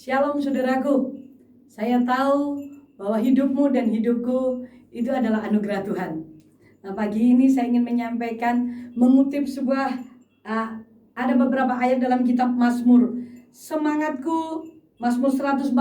Shalom saudaraku, saya tahu bahwa hidupmu dan hidupku itu adalah anugerah Tuhan. Nah, pagi ini saya ingin menyampaikan, mengutip ada beberapa ayat dalam kitab Mazmur. Semangatku, Mazmur 143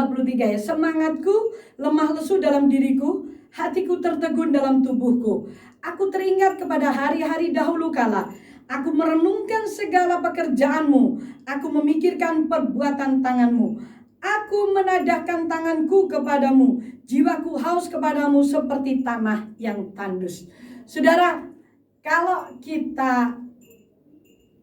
ya. Semangatku lemah lesu dalam diriku, hatiku tertegun dalam tubuhku. Aku teringat kepada hari-hari dahulu kala. Aku merenungkan segala pekerjaanmu. Aku memikirkan perbuatan tanganmu. Aku menadahkan tanganku kepadamu. Jiwaku haus kepadamu seperti tanah yang tandus. Saudara, kalau kita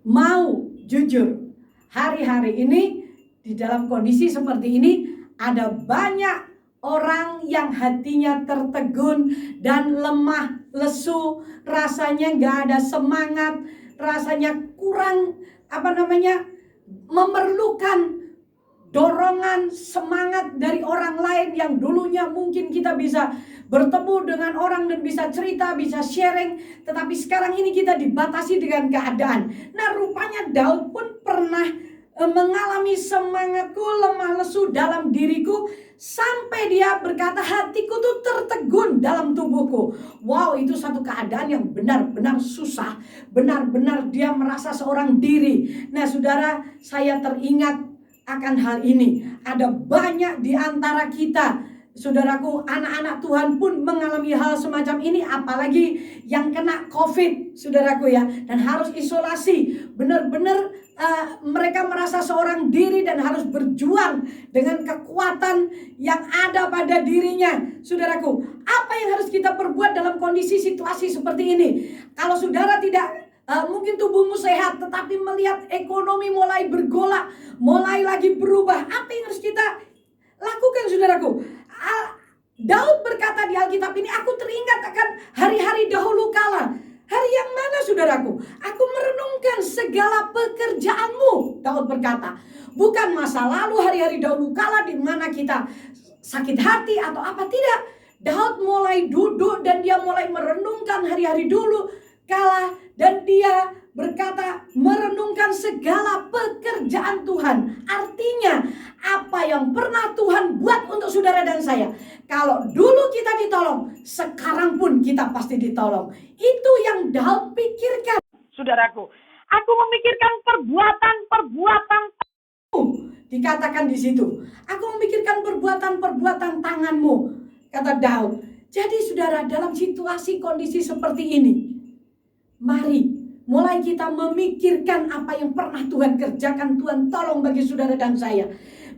mau jujur, hari-hari ini di dalam kondisi seperti ini ada banyak orang yang hatinya tertegun dan lemah lesu, rasanya gak ada semangat, rasanya kurang memerlukan dorongan semangat dari orang lain yang dulunya mungkin kita bisa bertemu dengan orang dan bisa cerita, bisa sharing, tetapi sekarang ini kita dibatasi dengan keadaan. Nah, rupanya Daud pun pernah mengalami semangatku lemah lesu dalam diriku, sampai dia berkata hatiku tuh tertegun dalam tubuhku. Wow, itu satu keadaan yang benar-benar susah, benar-benar dia merasa seorang diri. Nah saudara, saya teringat akan hal ini. Ada banyak di antara kita, saudaraku, anak-anak Tuhan pun mengalami hal semacam ini, apalagi yang kena COVID, saudaraku ya, dan harus isolasi. Benar-benar mereka merasa seorang diri dan harus berjuang dengan kekuatan yang ada pada dirinya. Saudaraku, apa yang harus kita perbuat dalam kondisi situasi seperti ini? Kalau saudara tidak mungkin tubuhmu sehat, tetapi melihat ekonomi mulai bergolak, mulai lagi berubah, apa yang harus kita lakukan, saudaraku? Daud berkata di Alkitab ini, aku teringat akan hari-hari dahulu kala. Hari yang mana, saudaraku? Aku merenungkan segala pekerjaanmu, Daud berkata. Bukan masa lalu, hari-hari dahulu kala di mana kita sakit hati atau apa, tidak. Daud mulai duduk dan dia mulai merenungkan hari-hari dulu kala, dan dia berkata merenungkan segala pekerjaan Tuhan. Artinya apa yang pernah Tuhan buat untuk saudara dan saya. Kalau dulu kita ditolong, sekarang pun kita pasti ditolong. Itu yang Daud pikirkan, saudaraku. Aku memikirkan perbuatan-perbuatan, dikatakan di situ. Aku memikirkan perbuatan-perbuatan tanganmu, kata Daud. Jadi saudara, dalam situasi kondisi seperti ini, mari mulai kita memikirkan apa yang pernah Tuhan kerjakan. Tuhan tolong bagi saudara dan saya.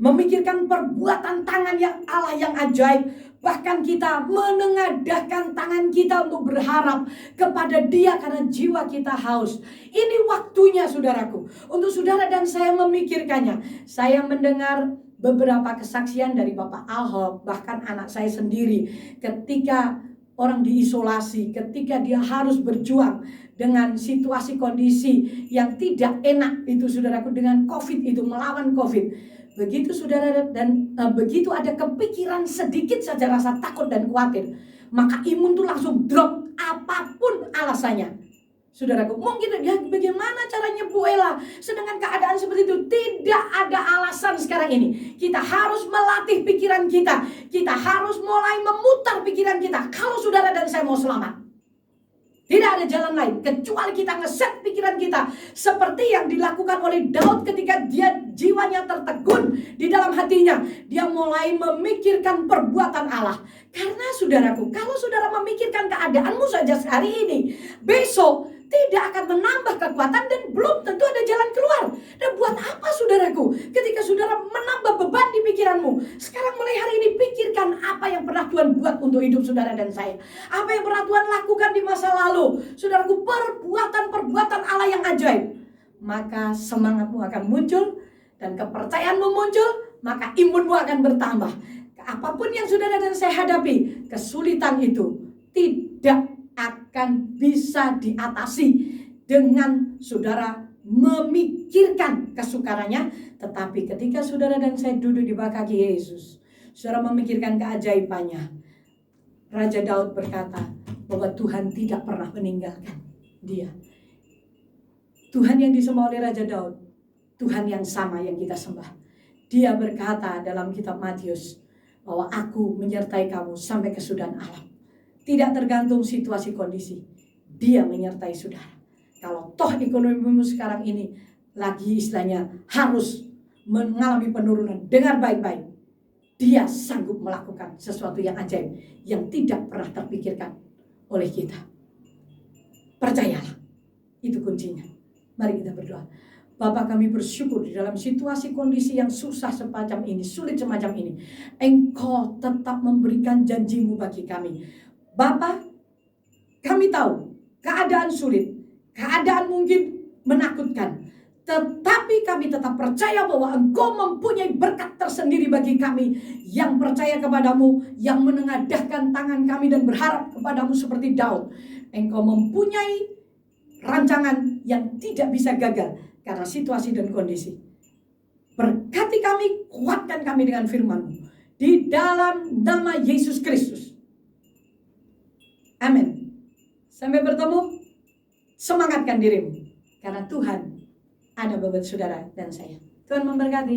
Memikirkan perbuatan tangan yang Allah yang ajaib. Bahkan kita menengadahkan tangan kita untuk berharap kepada Dia karena jiwa kita haus. Ini waktunya, saudaraku, untuk saudara dan saya memikirkannya. Saya mendengar beberapa kesaksian dari Bapak Ahok, bahkan anak saya sendiri, ketika orang diisolasi, ketika dia harus berjuang dengan situasi kondisi yang tidak enak itu, saudaraku, dengan COVID itu, melawan COVID. Begitu saudara dan begitu ada kepikiran sedikit saja rasa takut dan khawatir, maka imun tuh langsung drop apapun alasannya. Saudaraku, mungkin ya bagaimana caranya Bu Ella sedangkan keadaan seperti itu? Tidak ada alasan sekarang ini. Kita harus melatih pikiran kita. Kita harus mulai memutar pikiran kita. Kalau saudara dan saya mau selamat, tidak ada jalan lain kecuali kita ngeset pikiran kita seperti yang dilakukan oleh Daud ketika dia jiwanya tertegun di dalam hatinya. Dia mulai memikirkan perbuatan Allah. Karena saudaraku, kalau saudara memikirkan keadaanmu saja hari ini, besok tidak akan menambah kekuatan dan belum tentu ada jalan keluar. Dan buat apa, saudaraku, ketika saudara menambah beban di pikiranmu? Sekarang mulai hari ini pikirkan apa yang pernah Tuhan buat untuk hidup saudara dan saya. Apa yang pernah Tuhan lakukan di masa lalu. Saudaraku, perbuatan-perbuatan Allah yang ajaib. Maka semangatmu akan muncul dan kepercayaanmu muncul, maka imunmu akan bertambah. Apapun yang saudara dan saya hadapi, kesulitan itu tidak akan bisa diatasi dengan saudara memikirkan kesukarannya. Tetapi ketika saudara dan saya duduk di bawah kaki Yesus, saudara memikirkan keajaibannya. Raja Daud berkata bahwa Tuhan tidak pernah meninggalkan dia. Tuhan yang disembah oleh Raja Daud, Tuhan yang sama yang kita sembah. Dia berkata dalam kitab Matius bahwa aku menyertai kamu sampai kesudahan alam. Tidak tergantung situasi kondisi, Dia menyertai saudara. Kalau toh ekonomimu sekarang ini lagi istilahnya harus mengalami penurunan, dengar baik-baik, Dia sanggup melakukan sesuatu yang ajaib yang tidak pernah terpikirkan oleh kita. Percayalah, itu kuncinya. Mari kita berdoa. Bapa, kami bersyukur di dalam situasi kondisi yang susah semacam ini, sulit semacam ini, Engkau tetap memberikan janji-Mu bagi kami. Bapa, kami tahu keadaan sulit, keadaan mungkin menakutkan, tetapi kami tetap percaya bahwa Engkau mempunyai berkat tersendiri bagi kami yang percaya kepadamu, yang menengadahkan tangan kami dan berharap kepadamu seperti Daud. Engkau mempunyai rancangan yang tidak bisa gagal karena situasi dan kondisi. Berkati kami, kuatkan kami dengan firman-Mu di dalam nama Yesus Kristus. Amin. Sampai bertemu, semangatkan dirimu karena Tuhan ada buat saudara dan saya. Tuhan memberkati.